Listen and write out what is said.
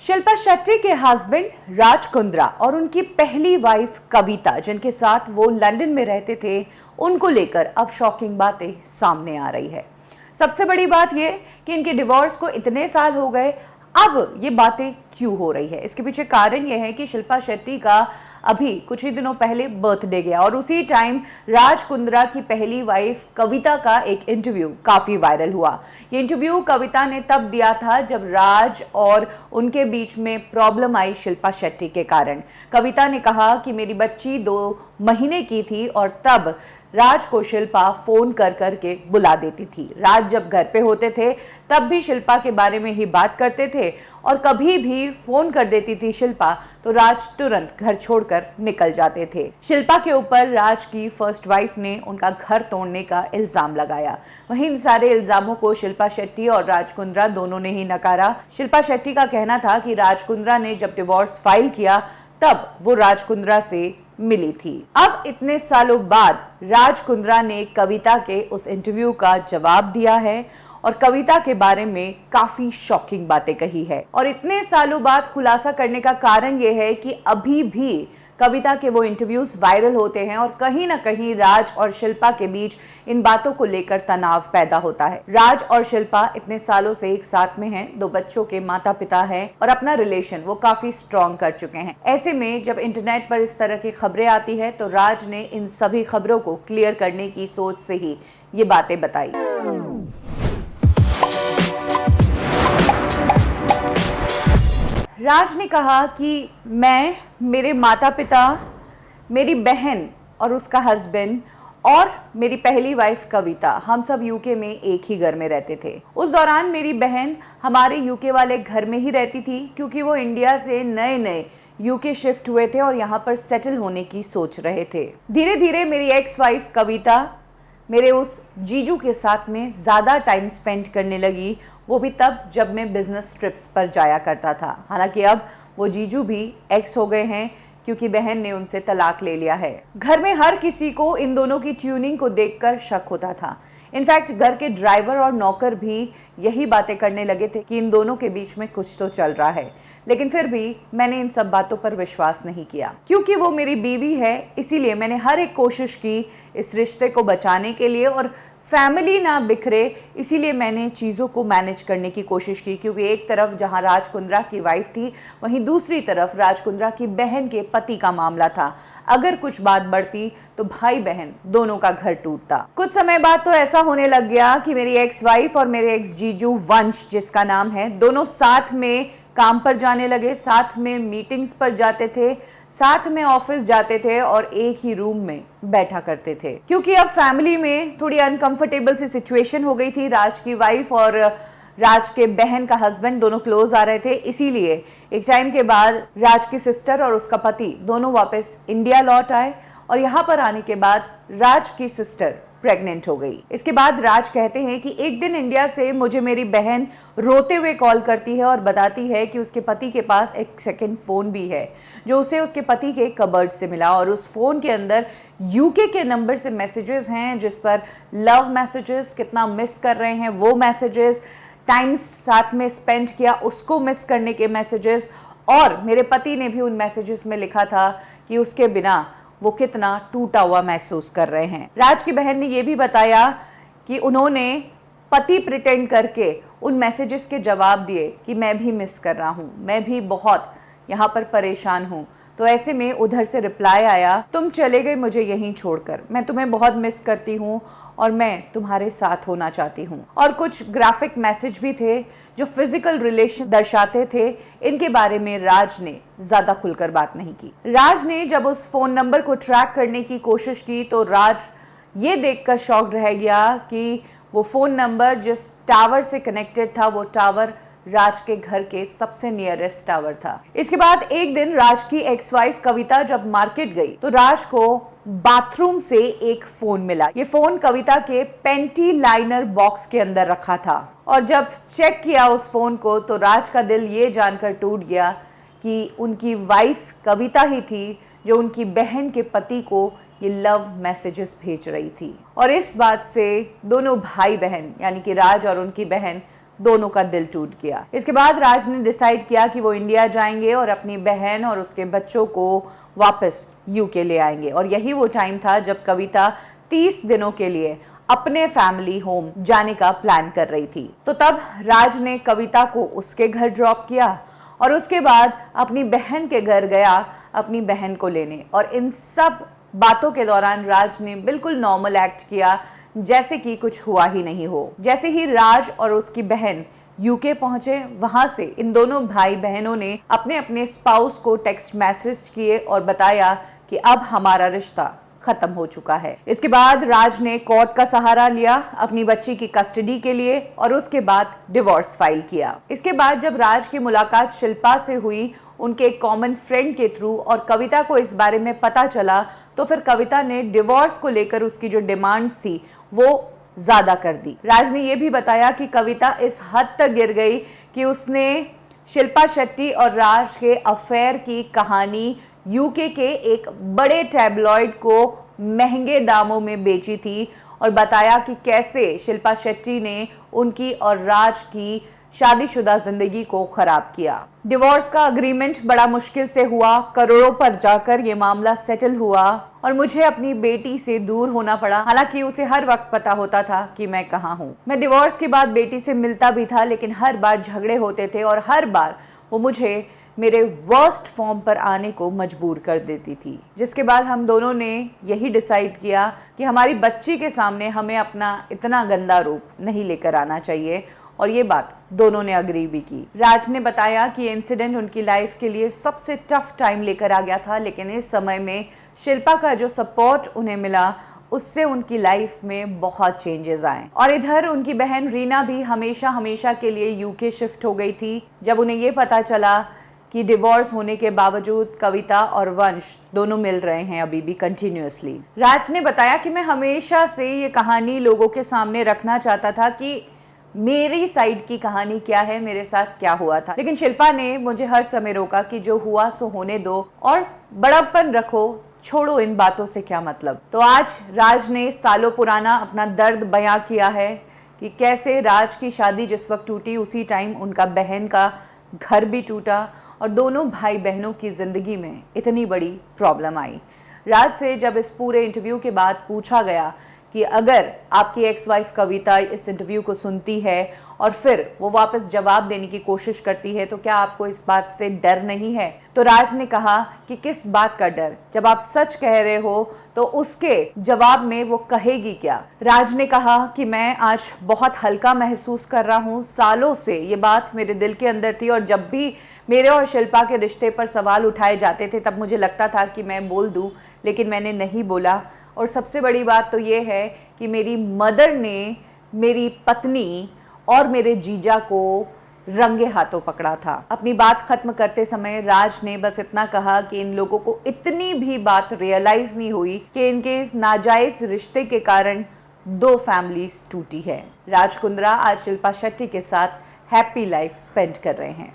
शिल्पा शेट्टी के हस्बैंड राज कुंद्रा और उनकी पहली वाइफ कविता, जिनके साथ वो लंदन में रहते थे, उनको लेकर अब शॉकिंग बातें सामने आ रही है। सबसे बड़ी बात यह कि इनके डिवोर्स को इतने साल हो गए, अब ये बातें क्यों हो रही है? इसके पीछे कारण यह है कि शिल्पा शेट्टी का अभी कुछ ही दिनों पहले बर्थडे गया और उसी टाइम राज कुंद्रा की पहली वाइफ कविता का एक इंटरव्यू काफी वायरल हुआ। ये इंटरव्यू कविता ने तब दिया था जब राज और उनके बीच में प्रॉब्लम आई शिल्पा शेट्टी के कारण। कविता ने कहा कि मेरी बच्ची 2 महीने की थी और तब राज को शिल्पा फोन कर करके बुला देती थी। राज जब घर पे होते थे तब भी शिल्पा के बारे में ही बात करते थे और कभी भी फोन कर देती थी शिल्पा तो राज तुरंत घर छोड़कर निकल जाते थे। शिल्पा के ऊपर राज की फर्स्ट वाइफ ने उनका घर तोड़ने का इल्जाम लगाया। वहीं इन सारे इल्जामों को शिल्पा शेट्टी और राज कुंद्रा दोनों ने ही नकारा। शिल्पा शेट्टी का कहना था कि राज कुंद्रा ने जब डिवोर्स फाइल किया तब वो राज कुंद्रा से मिली थी। अब इतने सालों बाद राज कुंद्रा ने कविता के उस इंटरव्यू का जवाब दिया है और कविता के बारे में काफी शॉकिंग बातें कही है। और इतने सालों बाद खुलासा करने का कारण यह है कि अभी भी कविता के वो इंटरव्यूज वायरल होते हैं और कहीं ना कहीं राज और शिल्पा के बीच इन बातों को लेकर तनाव पैदा होता है। राज और शिल्पा इतने सालों से एक साथ में हैं, 2 बच्चों के माता पिता हैं और अपना रिलेशन वो काफी स्ट्रॉन्ग कर चुके हैं। ऐसे में जब इंटरनेट पर इस तरह की खबरें आती है तो राज ने इन सभी खबरों को क्लियर करने की सोच से ही ये बातें बताई। राज ने कहा कि मैं, मेरे माता पिता, मेरी बहन और उसका हस्बैंड और मेरी पहली वाइफ कविता, हम सब यूके में एक ही घर में रहते थे। उस दौरान मेरी बहन हमारे यूके वाले घर में ही रहती थी क्योंकि वो इंडिया से नए नए यूके शिफ्ट हुए थे और यहाँ पर सेटल होने की सोच रहे थे। धीरे धीरे मेरी एक्स वाइफ कविता मेरे उस जीजू के साथ में ज़्यादा टाइम स्पेंड करने लगी, वो भी तब जब मैं बिजनेस ट्रिप्स पर जाया करता था। हालांकि अब वो जीजू भी एक्स हो गए हैं क्योंकि बहन ने उनसे तलाक ले लिया है। घर में हर किसी को इन दोनों की ट्यूनिंग को देखकर शक होता था। इनफैक्ट घर के ड्राइवर और नौकर भी यही बातें करने लगे थे कि इन दोनों के बीच में कुछ तो चल रहा है। लेकिन फिर भी मैंने इन सब बातों पर विश्वास नहीं किया। क्योंकि वो मेरी बीवी है, इसीलिए मैंने हर एक कोशिश की इस रिश्ते को बचाने के लिए और फैमिली ना बिखरे, इसीलिए मैंने चीज़ों को मैनेज करने की कोशिश की। क्योंकि एक तरफ जहां राज कुंद्रा की वाइफ थी, वहीं दूसरी तरफ राज कुंद्रा की बहन के पति का मामला था। अगर कुछ बात बढ़ती तो भाई बहन दोनों का घर टूटता। कुछ समय बाद तो ऐसा होने लग गया कि मेरी एक्स वाइफ और मेरे एक्स जीजू वंश, जिसका नाम है, दोनों साथ में काम पर जाने लगे, साथ में मीटिंग्स पर जाते थे, साथ में ऑफिस जाते थे और एक ही रूम में बैठा करते थे। क्योंकि अब फैमिली में थोड़ी अनकंफर्टेबल सी सिचुएशन हो गई थी। राज की वाइफ और राज के बहन का हस्बैंड दोनों क्लोज आ रहे थे, इसीलिए एक टाइम के बाद राज की सिस्टर और उसका पति दोनों वापस इंडिया लौट आए और यहाँ पर आने के बाद राज की सिस्टर प्रेग्नेंट हो गई। इसके बाद राज कहते हैं कि एक दिन इंडिया से मुझे मेरी बहन रोते हुए कॉल करती है और बताती है कि उसके पति के पास एक सेकंड फ़ोन भी है जो उसे उसके पति के कबर्ड से मिला और उस फ़ोन के अंदर यूके के नंबर से मैसेजेस हैं जिस पर लव मैसेजेस, कितना मिस कर रहे हैं वो मैसेजेस, टाइम साथ में स्पेंड किया उसको मिस करने के मैसेजेस, और मेरे पति ने भी उन मैसेजेस में लिखा था कि उसके बिना वो कितना टूटा हुआ महसूस कर रहे हैं। राज की बहन ने यह भी बताया कि उन्होंने पति प्रिटेंड करके उन मैसेजेस के जवाब दिए कि मैं भी मिस कर रहा हूँ, मैं भी बहुत यहाँ पर परेशान हूँ। तो ऐसे में उधर से रिप्लाई आया, तुम चले गए मुझे यहीं छोड़कर, मैं तुम्हें बहुत मिस करती हूँ और मैं तुम्हारे साथ होना चाहती हूँ। और कुछ ग्राफिक मैसेज भी थे जो फिजिकल रिलेशन दर्शाते थे। इनके बारे में राज ने ज्यादा खुलकर बात नहीं की। राज ने जब उस फोन नंबर को ट्रैक करने की कोशिश की तो राज ये देखकर शॉक्ड रह गया कि वो फोन नंबर जिस टावर से कनेक्टेड था वो टावर राज के घर के सबसे नियरेस्ट टावर था। इसके बाद एक दिन राज की एक्स वाइफ कविता जब मार्केट गई तो राज को बाथरूम से एक फोन मिला। ये फोन कविता के पेंटी लाइनर बॉक्स के अंदर रखा था और जब चेक किया उस फोन को तो राज का दिल ये जानकर टूट गया कि उनकी वाइफ कविता ही थी जो उनकी बहन के पति को ये लव मैसेजेस भेज रही थी। और इस बात से दोनों भाई बहन यानी कि राज और उनकी बहन दोनों का दिल टूट गया। इसके बाद राज ने डिसाइड किया कि वो इंडिया जाएंगे और अपनी बहन और उसके बच्चों को वापस यूके ले आएंगे। और यही वो टाइम था जब कविता 30 दिनों के लिए अपने फैमिली होम जाने का प्लान कर रही थी। तो तब राज ने कविता को उसके घर ड्रॉप किया और उसके बाद अपनी बहन के घर गया अपनी बहन को लेने। और इन सब बातों के दौरान राज ने बिल्कुल नॉर्मल एक्ट किया, जैसे कि कुछ हुआ ही नहीं हो। जैसे ही राज और उसकी बहन यूके पहुंचे, वहां से इन दोनों भाई बहनों ने अपने अपने स्पाउस को टेक्स्ट मैसेज किए और बताया कि अब हमारा रिश्ता खत्म हो चुका है। इसके बाद राज ने कोर्ट का सहारा लिया अपनी बच्ची की कस्टडी के लिए और उसके बाद डिवोर्स फाइल किया। इसके बाद जब राज की मुलाकात शिल्पा से हुई, उनके एक कॉमन फ्रेंड के थ्रू, और कविता को इस बारे में पता चला, तो फिर कविता ने डिवोर्स को लेकर उसकी जो डिमांड्स थी वो ज्यादा कर दी। राज ने यह भी बताया कि कविता इस हद तक गिर गई कि उसने शिल्पा शेट्टी और राज के अफेयर की कहानी यूके के एक बड़े टैबलॉइड को महंगे दामों में बेची थी और बताया कि कैसे शिल्पा शेट्टी ने उनकी और राज की शादीशुदा जिंदगी को खराब किया। डिवोर्स का अग्रीमेंट बड़ा मुश्किल से हुआ, करोड़ों पर जाकर ये मामला सेटल हुआ और मुझे अपनी बेटी से दूर होना पड़ा। हालांकि उसे हर वक्त पता होता था कि मैं कहाँ हूँ। मैं डिवोर्स के बाद बेटी से मिलता भी था, लेकिन हर बार झगड़े होते थे और हर बार वो मुझे मेरे वर्स्ट फॉर्म पर आने को मजबूर कर देती थी। जिसके बाद हम दोनों ने यही डिसाइड किया कि हमारी बच्ची के सामने हमें अपना इतना गंदा रूप नहीं लेकर आना चाहिए, और ये बात दोनों ने अग्री भी की। राज ने बताया कि इंसिडेंट उनकी लाइफ के लिए सबसे टफ टाइम लेकर आ गया था, लेकिन इस समय में शिल्पा का जो सपोर्ट उन्हें मिला, उससे उनकी लाइफ में बहुत चेंजेस आए। और इधर उनकी बहन रीना भी हमेशा हमेशा के लिए यूके शिफ्ट हो गई थी। जब उन्हें ये पता चला कि डिवोर्स होने के बावजूद कविता और वंश दोनों मिल रहे हैं अभी भी कंटिन्यूअसली। राज ने बताया कि मैं हमेशा से ये कहानी लोगों के सामने रखना चाहता था कि मेरी साइड की कहानी क्या है, मेरे साथ क्या हुआ था, लेकिन शिल्पा ने मुझे हर समय रोका कि जो हुआ सो होने दो और बड़प्पन रखो, छोड़ो इन बातों से क्या मतलब। तो आज राज ने सालों पुराना अपना दर्द बयां किया है कि कैसे राज की शादी जिस वक्त टूटी, उसी टाइम उनका बहन का घर भी टूटा और दोनों भाई बहनों की जिंदगी में इतनी बड़ी प्रॉब्लम आई। राज से जब इस पूरे इंटरव्यू के बाद पूछा गया कि अगर आपकी एक्स वाइफ कविता इस इंटरव्यू को सुनती है और फिर वो वापस जवाब देने की कोशिश करती है, तो क्या आपको इस बात से डर नहीं है? तो राज ने कहा कि किस बात का डर, जब आप सच कह रहे हो तो उसके जवाब में वो कहेगी क्या। राज ने कहा कि मैं आज बहुत हल्का महसूस कर रहा हूँ। सालों से ये बात मेरे दिल के अंदर थी और जब भी मेरे और शिल्पा के रिश्ते पर सवाल उठाए जाते थे तब मुझे लगता था कि मैं बोल दूं, लेकिन मैंने नहीं बोला। और सबसे बड़ी बात तो ये है कि मेरी मदर ने मेरी पत्नी और मेरे जीजा को रंगे हाथों पकड़ा था। अपनी बात खत्म करते समय राज ने बस इतना कहा कि इन लोगों को इतनी भी बात रियलाइज नहीं हुई कि इनके इस नाजायज रिश्ते के कारण 2 फैमिलीज टूटी है। राज कुंद्रा आज शिल्पा शेट्टी के साथ हैप्पी लाइफ स्पेंड कर रहे हैं।